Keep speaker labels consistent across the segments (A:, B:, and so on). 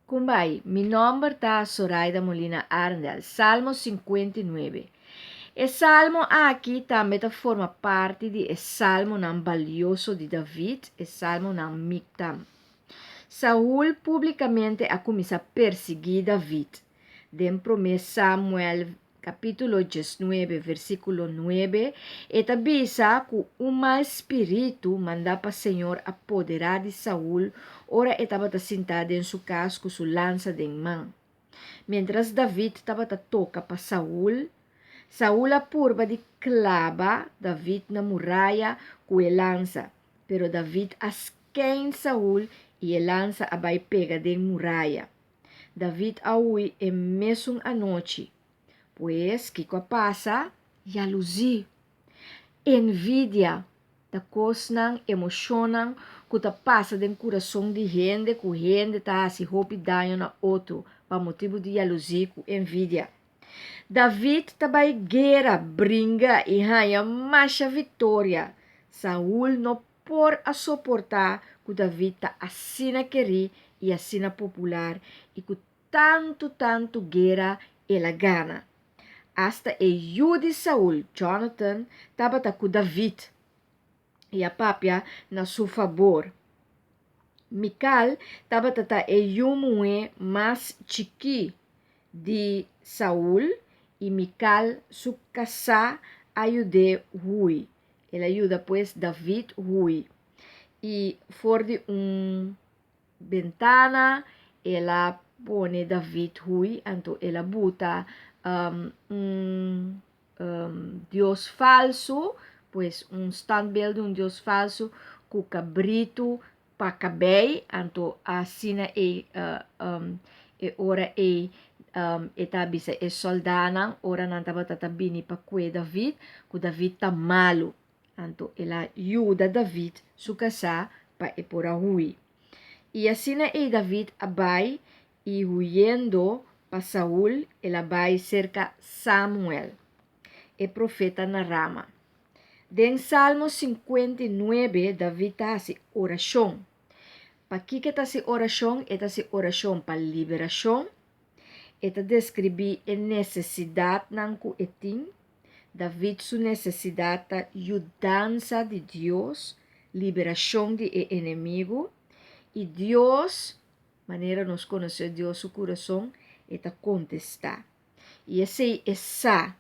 A: Kumbai, mi nome está Zoraida Molina Arndel, Salmo 59. E salmo aqui também forma parte de salmo não valioso de David, e salmo não mictam. Saúl publicamente a começar a perseguir David. Dentro de Samuel capítulo 19, versículo 9, e avisa que um mau espírito manda para o Senhor apoderar de Saúl, ora estava sentado em sua casa com sua lança de mão. Mientras David estava toca para Saúl, Saúl apurba de clava David na muralha com a lança, pero David asquém Saúl e a lança abai pega de muralha. David aui em mesmo a noite, pois que passa? Jalusi, envidia, da cosnan, emocionam, que ta passa dentro do coração de gente, que gente tá se roupa dano na outro, por motivo de jalusi, com envidia. David também guerra, brinca e ganha mais vitória. Saúl não por a suportar que David tá assina querer e assina popular e que tanto guerra ela gana. Hasta e de Saúl, Jonathan, estava com David e a papia na seu favor. Mical estava e mulher mais chiqui de Saúl e Mical su casa ayude Rui. Ela ajuda pues David Rui. E for de ventana, ela pone David Rui, então ela bota Deus falso, pues standbeeld de Deus falso, com cabrito para cabei, então assim ora etabisa e soldanan, ora não estava tatabini para que David tá malo. Então ela ajuda David su casa para ir por Rui. E assim David abai e huyendo para Saúl, ela vai cerca Samuel, e profeta na Rama. Den Salmo 59, David hace oração. Para que está se oração? Está oração para liberação. Está descrever a necessidade não que tem. David sua necessidade da ajudança de Deus, liberação de inimigo. E Deus, maneira nós conhecemos Deus, o coração, está contestar. E esse essa,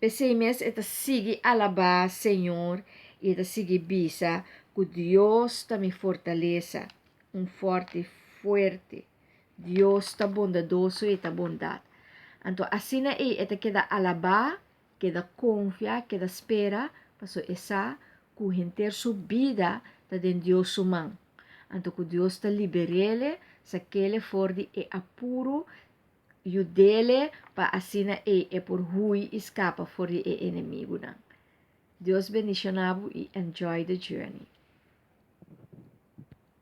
A: esse mês está sigue alabar Senhor, e está sigue bisa que Deus está me fortaleça, forte. Deus está bondadoso e está bondade. Então, assim está queda alabar, queda confia, queda espera, passo essa, que ter sua vida está dentro de Deus humano. Então, que Deus está liberele, se aquele for de apuro, e o dele, para assim por Rui escapa for de inimigo. Deus bendicionado e enjoy the journey.